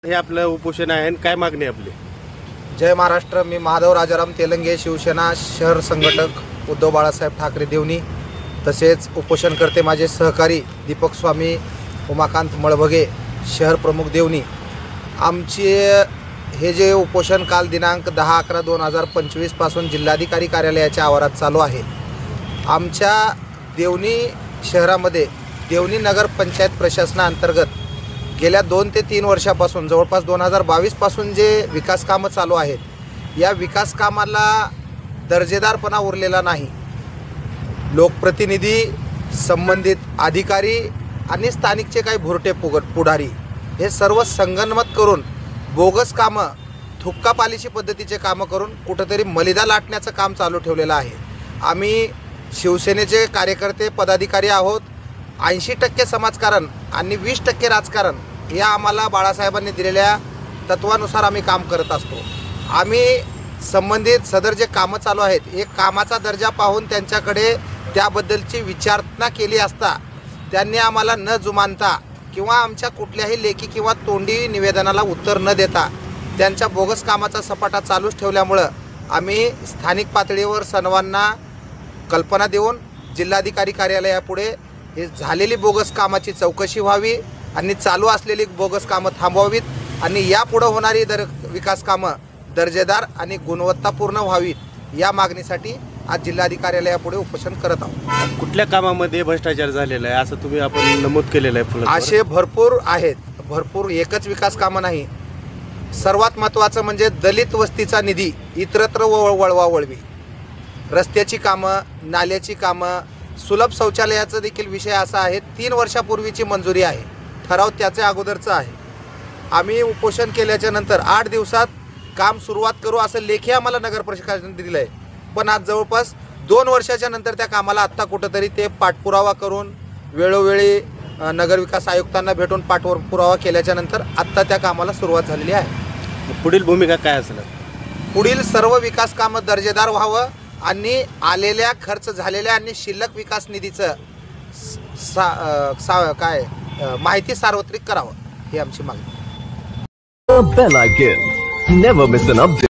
हे आपलं उपोषण आहे आणि काय मागणी आहे आपली? जय महाराष्ट्र. मी महादेव राजाराम तेलंगे, शिवसेना शहर संघटक उद्धव बाळासाहेब ठाकरे देवणी. तसेच उपोषणकर्ते माझे सहकारी दीपक स्वामी, उमाकांत मळभगे, शहर प्रमुख देवणी. आमचे हे जे उपोषण काल दिनांक 10/11/2025 पासून जिल्हाधिकारी कार्यालयाच्या आवारात चालू आहे. आमच्या देवणी शहरामध्ये देवणी नगर पंचायत प्रशासनाअंतर्गत गेल्या 2 ते 3 वर्षापासून जवळपास 2022 पासून जे विकास कामं चालू आहेत, या विकास कामाला दर्जेदारपणा उरलेला नाही. लोकप्रतिनिधी, संबंधित अधिकारी आणि स्थानिकचे काही भुरटे पुढारी हे सर्व संगनमत करून बोगस कामं, थुक्का पालिशी पद्धतीचे कामं करून कुठंतरी मलिदा लाटण्याचं काम चालू ठेवलेलं आहे. आम्ही शिवसेनेचे कार्यकर्ते पदाधिकारी आहोत. 80% समाजकारण आणि 20% राजकारण या आम्हाला बाळासाहेबांनी दिलेल्या तत्वानुसार आम्ही काम करत असतो. आम्ही संबंधित सदर जे कामं चालू आहेत, एक कामाचा दर्जा पाहून त्यांच्याकडे त्याबद्दलची विचारणा केली असता त्यांनी आम्हाला न जुमानता किंवा आमच्या कुठल्याही लेखी किंवा तोंडी निवेदनाला उत्तर न देता त्यांच्या बोगस कामाचा सपाटा चालूच ठेवल्यामुळं आम्ही स्थानिक पातळीवर सर्वांना कल्पना देऊन जिल्हाधिकारी कार्यालयापुढे हे झालेली बोगस कामाची चौकशी व्हावी आणि चालू असलेली बोगस कामं थांबवावीत आणि यापुढे होणारी विकास कामं दर्जेदार आणि गुणवत्तापूर्ण व्हावीत या मागणीसाठी आज जिल्हाधिकारी कार्यालयापुढे उपोषण करत आहोत. कुठल्या कामामध्ये भ्रष्टाचार झालेला आहे असं तुम्ही आपण नमूद केलेलं आहे? असे भरपूर आहेत. भरपूर एकच विकास कामं नाही. सर्वात महत्त्वाचं म्हणजे दलित वस्तीचा निधी इतरत्र वळवावळवी, रस्त्याची कामं, नाल्याची कामं, सुलभ शौचालयाचा देखील विषय असा आहे. 3 वर्षापूर्वीची मंजुरी आहे, ठराव त्याच्या अगोदरचा आहे. आम्ही उपोषण केल्याच्या नंतर 8 दिवसात काम सुरुवात करू असं लेखी आम्हाला नगर प्रशासनाने दिलं आहे. पण आज जवळपास 2 वर्षाच्या नंतर त्या कामाला आत्ता कुठंतरी ते पाठपुरावा करून वेळोवेळी नगरविकास आयुक्तांना भेटून पाठपुरावा केल्याच्या नंतर आत्ता त्या कामाला सुरुवात झालेली आहे. पुढील भूमिका काय असेल? पुढील सर्व विकास कामं दर्जेदार व्हावं आणि आलेल्या खर्च झालेल्या आणि शिल्लक विकास निधीचं माहिती सार्वत्रिक करावं ही आमची मागणी. Bell icon. Never miss an update.